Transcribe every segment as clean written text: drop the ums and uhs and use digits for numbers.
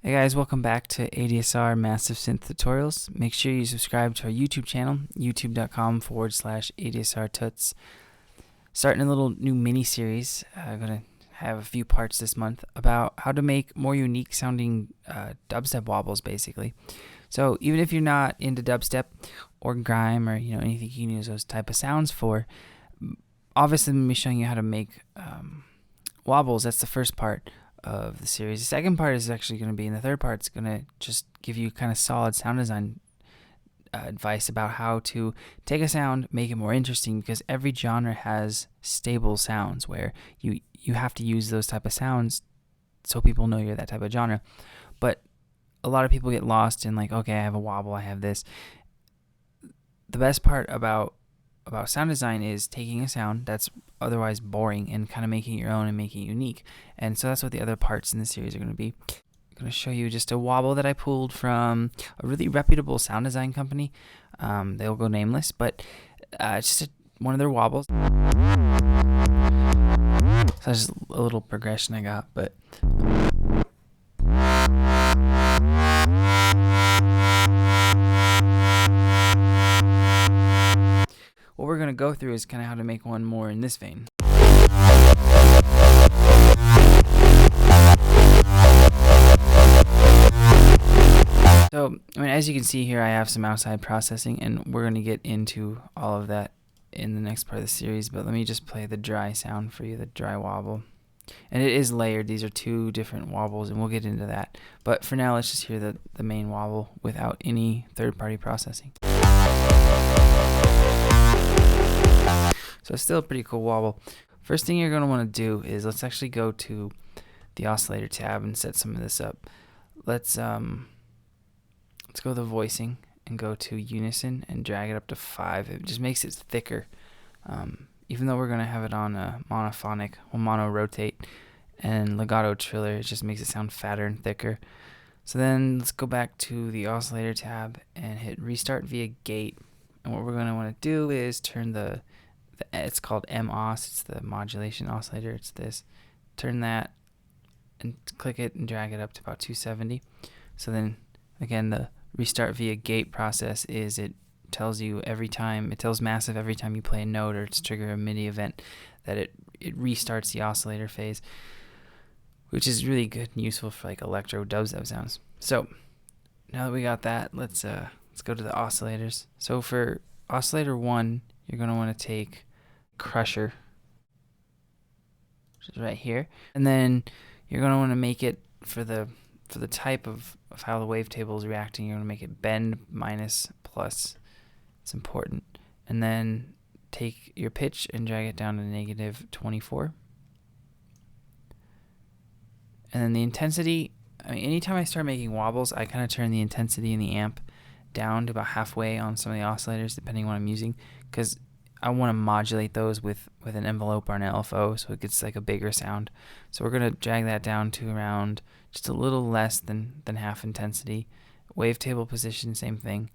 Hey guys, welcome back to ADSR Massive Synth Tutorials. Make sure you subscribe to our YouTube channel, youtube.com/ADSR Tuts. Starting a little new mini series. I'm going to have a few parts this month about how to make more unique sounding dubstep wobbles, basically. So even if you're not into dubstep or grime or anything you can use those type of sounds for, obviously I'm going to be showing you how to make wobbles. That's the first part of the series. The second part is actually going to be, and the third part is going to just give you kind of solid sound design advice about how to take a sound, make it more interesting, because every genre has stable sounds where you have to use those type of sounds so people know you're that type of genre. But a lot of people get lost in like, okay, I have a wobble, I have this. The best part about sound design is taking a sound that's otherwise boring and kind of making it your own and making it unique. And so that's what the other parts in the series are going to be. I'm going to show you just a wobble that I pulled from a really reputable sound design company. They'll go nameless, but it's just one of their wobbles. So that's just a little progression I got, but what we're going to go through is kind of how to make one more in this vein. So, as you can see here, I have some outside processing, and we're going to get into all of that in the next part of the series, but let me just play the dry sound for you, the dry wobble. And it is layered. These are two different wobbles, and we'll get into that. But for now, let's just hear the main wobble without any third-party processing. So it's still a pretty cool wobble. First thing you're going to want to do is let's actually go to the oscillator tab and set some of this up. Let's go to the voicing and go to unison and drag it up to 5. It just makes it thicker. Even though we're going to have it on a monophonic, or mono rotate and legato triller, it just makes it sound fatter and thicker. So then let's go back to the oscillator tab and hit restart via gate. And what we're going to want to do is turn it's called MOS, it's the modulation oscillator, it's this. Turn that and click it and drag it up to about 270. So then again, the restart via gate process is it tells you every time, it tells Massive every time you play a note or to trigger a MIDI event that it restarts the oscillator phase, which is really good and useful for like electro dubstep sounds. So now that we got that, let's go to the oscillators. So for oscillator 1, you're going to want to take Crusher, which is right here, and then you're going to want to make it for the type of how the wavetable is reacting. You're going to make it bend minus plus. It's important. And then take your pitch and drag it down to -24. And then the intensity, anytime I start making wobbles, I kind of turn the intensity in the amp down to about halfway on some of the oscillators, depending on what I'm using, because I want to modulate those with an envelope or an LFO, so it gets like a bigger sound. So we're going to drag that down to around just a little less than half intensity. Wavetable position, same thing.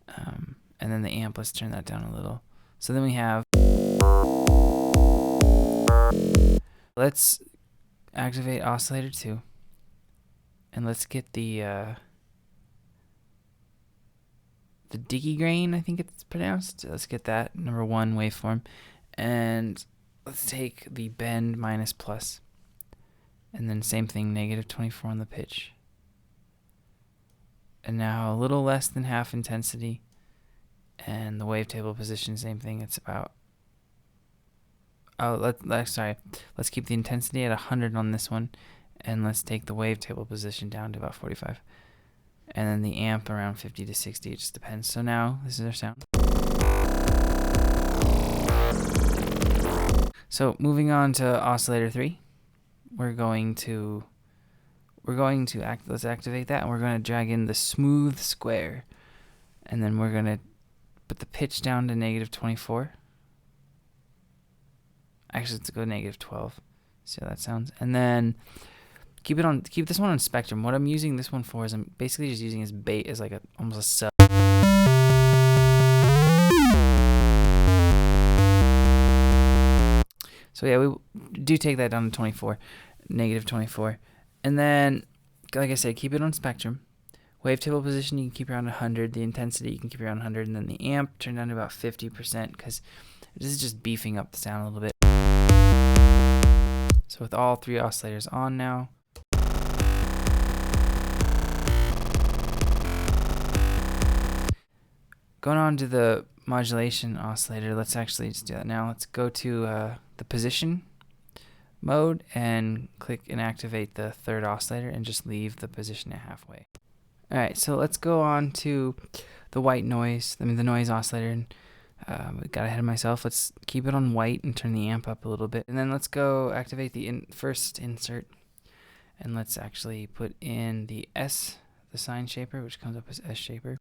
And then the amp, let's turn that down a little. So then we have, let's activate oscillator 2, and let's get the Diggy grain, I think it's pronounced. Let's get that, number 1 waveform. And let's take the bend minus plus. And then same thing, -24 on the pitch. And now a little less than half intensity. And the wavetable position, same thing. It's about, let's keep the intensity at 100 on this one. And let's take the wavetable position down to about 45. And then the amp around 50 to 60, it just depends. So now, this is our sound. So moving on to oscillator 3, let's activate that, and we're going to drag in the smooth square. And then we're going to put the pitch down to -24. Actually, let's go -12. See how that sounds. And then keep this one on spectrum. What I'm using this one for is I'm basically just using as bait as like almost a sub. So yeah, we do take that down to -24, and then like I said, keep it on spectrum. Wavetable position you can keep around 100. The intensity you can keep around 100, and then the amp turn down to about 50% because this is just beefing up the sound a little bit. So with all 3 oscillators on now. Going on to the modulation oscillator, let's actually just do that now. Let's go to the position mode and click and activate the 3rd oscillator and just leave the position at halfway. Alright, so let's go on to the white noise, the noise oscillator. And got ahead of myself. Let's keep it on white and turn the amp up a little bit. And then let's go activate the first insert. And let's actually put in the S, the sine shaper, which comes up as S shaper.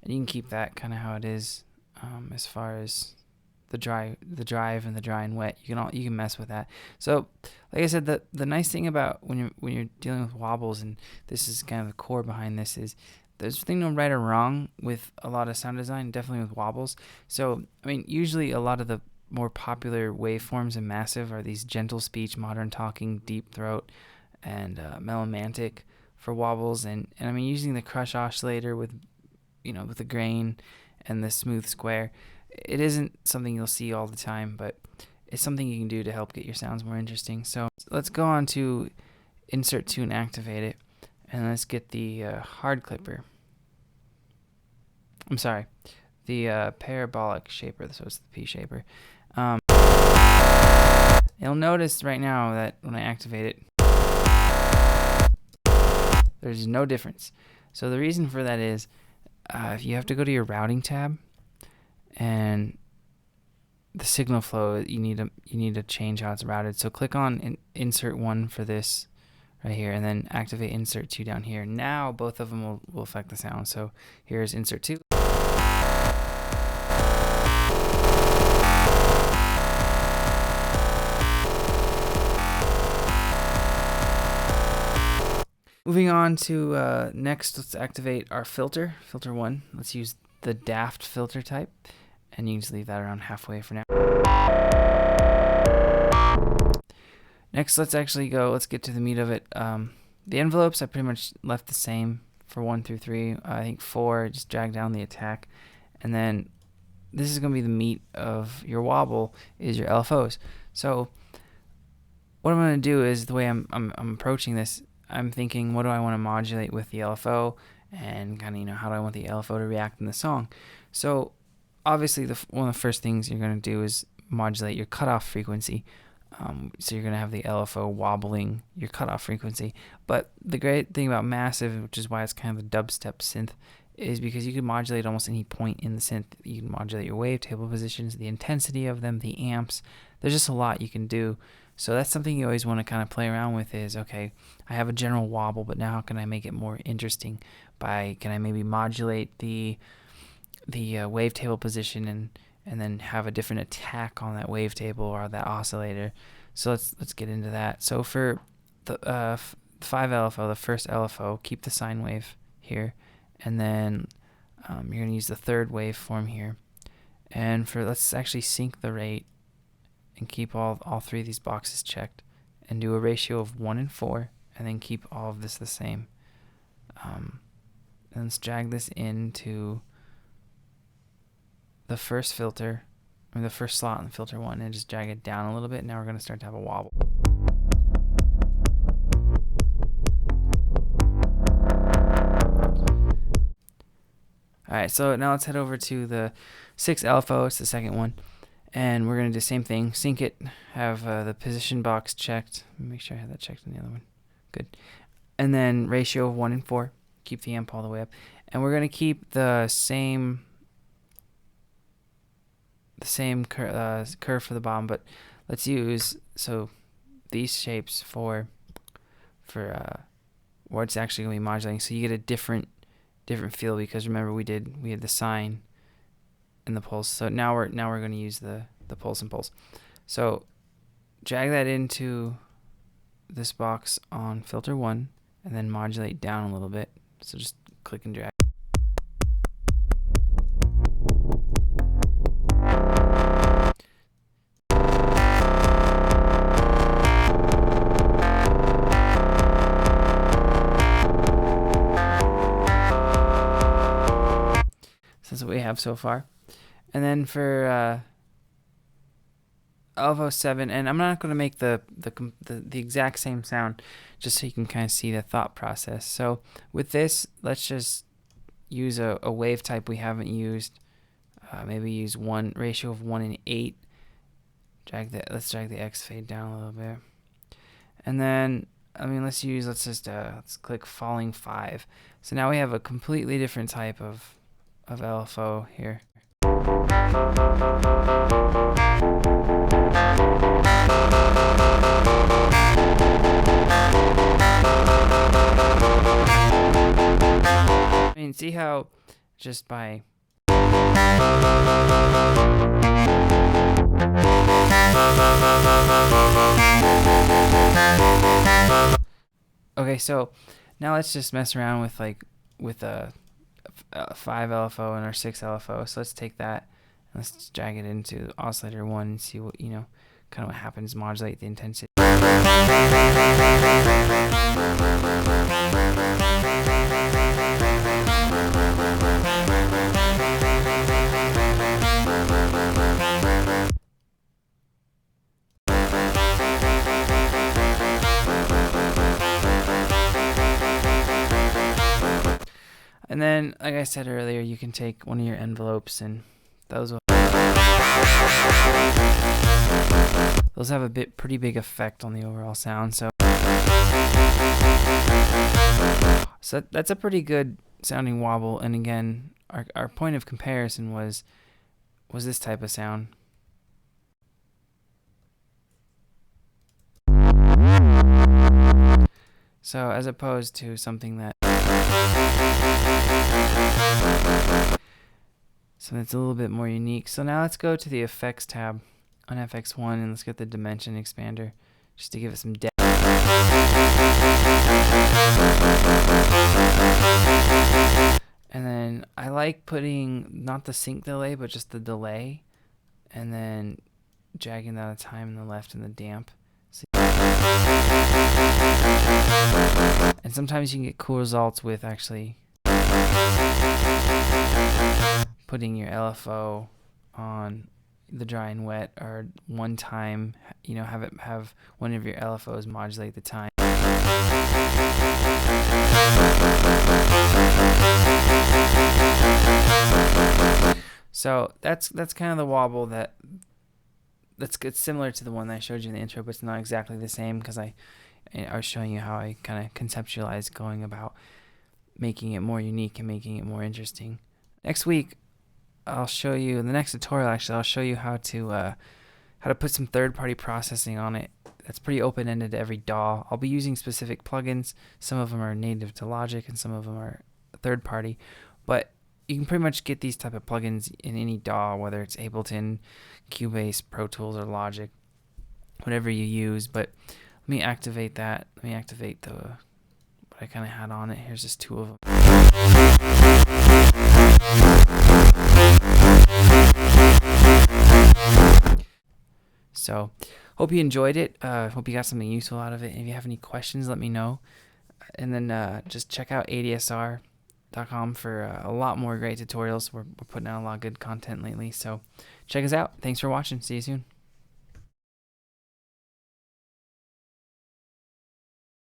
And you can keep that kind of how it is as far as the drive and the dry and wet. You can mess with that. So like I said, the nice thing about when you're dealing with wobbles, and this is kind of the core behind this, is there's no right or wrong with a lot of sound design, definitely with wobbles. So I mean, usually a lot of the more popular waveforms in massive are these gentle speech, modern talking, deep throat, and melomantic for wobbles. And I mean, using the crush oscillator with the grain and the smooth square, it isn't something you'll see all the time, but it's something you can do to help get your sounds more interesting. So let's go on to insert 2 and activate it, and let's get the hard clipper. I'm sorry, the parabolic shaper, so it's the P shaper. You'll notice right now that when I activate it, there's no difference. So the reason for that is if you have to go to your routing tab and the signal flow, you need to change how it's routed. So click on insert 1 for this right here, and then activate insert 2 down here. Now both of them will affect the sound. So here's insert 2. Moving on to next, let's activate our filter 1. Let's use the Daft filter type, and you can just leave that around halfway for now. Next, let's get to the meat of it. The envelopes I pretty much left the same for 1 through 3. I think 4, just drag down the attack, and then this is going to be the meat of your wobble, is your LFOs. So what I'm going to do is, the way I'm approaching this, I'm thinking, what do I want to modulate with the LFO, and kind of how do I want the LFO to react in the song. So obviously one of the first things you're going to do is modulate your cutoff frequency. So you're going to have the LFO wobbling your cutoff frequency. But the great thing about massive, which is why it's kind of the dubstep synth, is because you can modulate almost any point in the synth. You can modulate your wavetable positions, the intensity of them, the amps. There's just a lot you can do. So that's something you always want to kind of play around with, is, okay, I have a general wobble, but now how can I make it more interesting? Can I maybe modulate the wavetable position and then have a different attack on that wavetable or that oscillator? So let's get into that. So for the 5 LFO, the first LFO, keep the sine wave here, and then you're going to use the 3rd waveform here. And let's actually sync the rate and keep all 3 of these boxes checked, and do a ratio of 1 and 4, and then keep all of this the same. And let's drag this into the first filter, or the first slot in filter 1, and just drag it down a little bit. Now we're going to start to have a wobble. Alright, so now let's head over to the 6 LFO, it's the second one. And we're going to do the same thing, sync it, have the position box checked. Make sure I have that checked on the other one. Good. And then ratio of 1 and 4, keep the amp all the way up. And we're going to keep the same curve for the bottom, but let's use these shapes for where it's actually going to be modulating. So you get a different feel, because remember we had the sine and the pulse. So now we're going to use the pulse and pulse. So drag that into this box on filter 1, and then modulate down a little bit. So just click and drag. have so far. And then for LFO 7, and I'm not going to make the exact same sound, just so you can kind of see the thought process. So with this, let's just use a wave type we haven't used. Maybe use ratio of 1 in 8. Let's drag the X fade down a little bit. And then, let's click falling 5. So now we have a completely different type of LFO here. See how just by okay, so now let's just mess around with a 5 LFO and our 6 LFO. So let's take that and let's drag it into oscillator 1 and see what, kind of what happens. Modulate the intensity. And then, like I said earlier, you can take one of your envelopes, and those have a pretty big effect on the overall sound. So that's a pretty good sounding wobble. And again, our point of comparison was this type of sound. So as opposed to something that's a little bit more unique. So now let's go to the effects tab on FX1 and let's get the dimension expander just to give it some depth. And then I like putting not the sync delay but just the delay, and then dragging that a time in the left and the damp. And sometimes you can get cool results with actually putting your LFO on the dry and wet, or one time, have one of your LFOs modulate the time. So that's kind of the wobble that's similar to the one that I showed you in the intro, but it's not exactly the same because I was showing you how I kind of conceptualized going about making it more unique and making it more interesting. Next week, I'll show you, in the next tutorial actually, I'll show you how to put some third-party processing on it. That's pretty open-ended to every DAW. I'll be using specific plugins. Some of them are native to Logic and some of them are third-party. But you can pretty much get these type of plugins in any DAW, whether it's Ableton, Cubase, Pro Tools, or Logic, whatever you use. But let me activate that. Let me activate what I kind of had on it. Here's just 2 of them. So, hope you enjoyed it. Hope you got something useful out of it. If you have any questions, let me know. And then just check out ADSR.com for a lot more great tutorials. We're putting out a lot of good content lately. So, check us out. Thanks for watching. See you soon.